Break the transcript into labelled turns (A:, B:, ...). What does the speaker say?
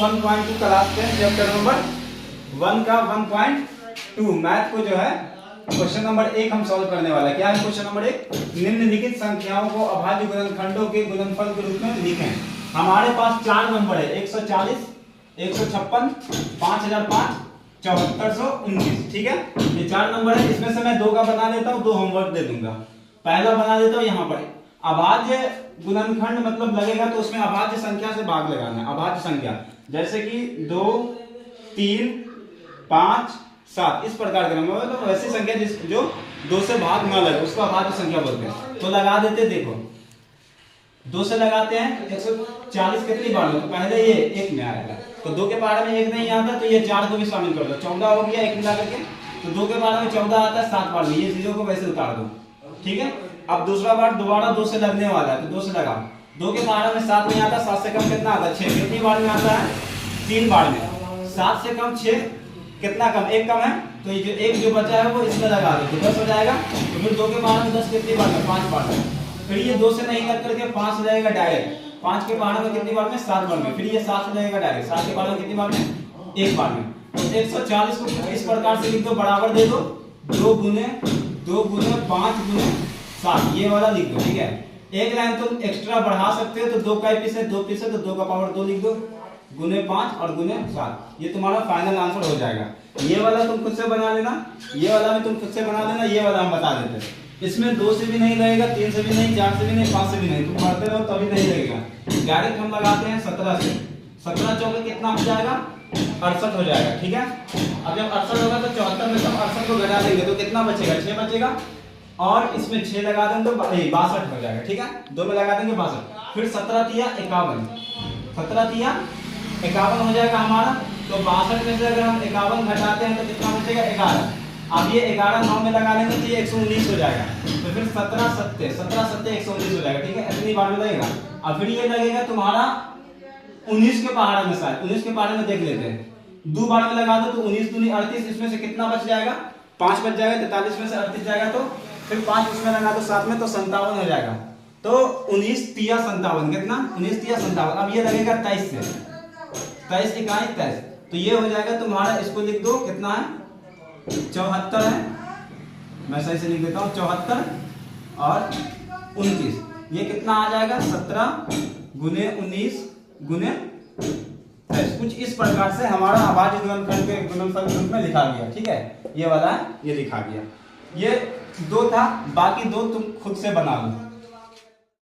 A: 1.2 class 10 chapter number 1 का 1.2 math को जो है क्वेश्चन नंबर 1 हम सॉल्व करने वाला है। क्या है क्वेश्चन नंबर 1? निम्नलिखित संख्याओं को अभाज्य गुणनखंडों के गुणनफल के रूप में लिखें। हमारे पास 4 नंबर है, 140, 156, 5005, 7419। ठीक है, ये 4 नंबर है। इसमें से मैं 2 का बना लेता हूँ, 2 होमवर्क दे दूंगा। पहला बना देता हूँ यहाँ पर अभाज्य गुणनखंड मतलब लगेगा तो उसमें अभाज्य संख्या से भाग लगाना है। अभाज्य संख्या जैसे कि 2, 3, 5, 7 इस प्रकार का नंबर मतलब वैसी संख्या जो 2 से भाग ना लगे उसको अभाज्य संख्या बोलते हैं। तो लगा देते, देखो 2 से लगाते हैं 140 कितनी बार में, तो पहले ये 1 में आएगा, तो 2 के पहाड़ में 1 नहीं आता तो ये 4 को भी शामिल कर दो, 14 हो गया 1 मिला करके। तो 2 के पहाड़ में 14 आता है 7 बार में, ये चीजों को वैसे उतार दो। ठीक है, अब दूसरा बार दोबारा 2 से लगने वाला है तो 2 से लगा। 2 के पहाड़ में 7 नहीं आता, 7 से कम कितना आता है 6, कितनी बार में आता है 3 बार में। 7 से कम 6 कितना कम, 1 कम है, तो ये जो 1 जो बचा है वो इसमें लगा दो तो 10 हो जाएगा। तो फिर 2 के पहाड़ में 10 कितनी बार में 5 बार में। फिर ये 2 से नहीं लग करके 5 से लगेगा डायरेक्ट, 5 के पहाड़ में कितनी बार में 7 बार में। फिर ये 7 से लगेगा डायरेक्ट, 7 के पहाड़ में कितनी बार में 1 बार में। तो 140 को इस प्रकार से लिख दो, बराबर दे दो 2 गुने 5 गुने 7 ये वाला लिख दो। ठीक है, एक लाइन तुम एक्स्ट्रा बढ़ा सकते हो तो 2 का पीस है 2 पीस है तो 2 का पावर 2 लिख दो, गुने 5 और गुने 7। ये तुम्हारा फाइनल आंसर हो जाएगा। ये वाला तुम खुद से बना लेना, ये वाला भी तुम खुद से बना लेना, ये वाला हम बता देते हैं। इसमें 2 से भी नहीं लगेगा, 3 से भी नहीं, 4 से भी नहीं, 5 से भी नहीं, तुम पढ़ते रहो तभी नहीं लगेगा। डायरेक्ट हम लगाते हैं 17 से। 17 चौके कितना हो जाएगा 68 हो जाएगा। ठीक है, अब जब 68 होगा तो 74 में से 68 को घटा देंगे तो कितना बचेगा 6 बचेगा, और इसमें 6 लगा देंगे तो 62 हो जाएगा। ठीक है, 2 में लगा देंगे 62, फिर 17 तिया 51, 17 तिया 51 हो जाएगा हमारा। तो 62 में से अगर हम 51 घटाते हैं तो कितना बचेगा 11। अब ये 11 9 में लगा लेंगे तो ये 119 हो जाएगा। तो फिर 17 7 119 हो जाएगा। ठीक है, इतनी बार में लगेगा। अब फिर ये लगेगा तुम्हारा 19 के पहाड़ में, शायद 19 के पहाड़ में देख लेते हैं, 2 बार में लगा दो तो 19 दूनी 38, इसमें से कितना बच जाएगा 5 बच जाएगा, 43 में से 38 जाएगा तो फिर 5 उसमें लगा दो 7 में तो 57 हो जाएगा। तो 19 तिया 57 कितना 19 तिया 57। अब ये लगेगा 23 से, 23 इकाई 23, तो ये हो जाएगा तुम्हारा, इसको लिख दो कितना है 74 है, मैं सही से लिख देता हूँ 74 और 29, ये कितना आ जाएगा 17 गुने 19 गुने 23। कुछ इस प्रकार से हमारा अभाज्य गुणनखंड के गुणनफल के रूप में लिखा गया। ठीक है, ये वाला ये लिखा गया। ये 2 था, बाकी 2 तुम खुद से बना लो।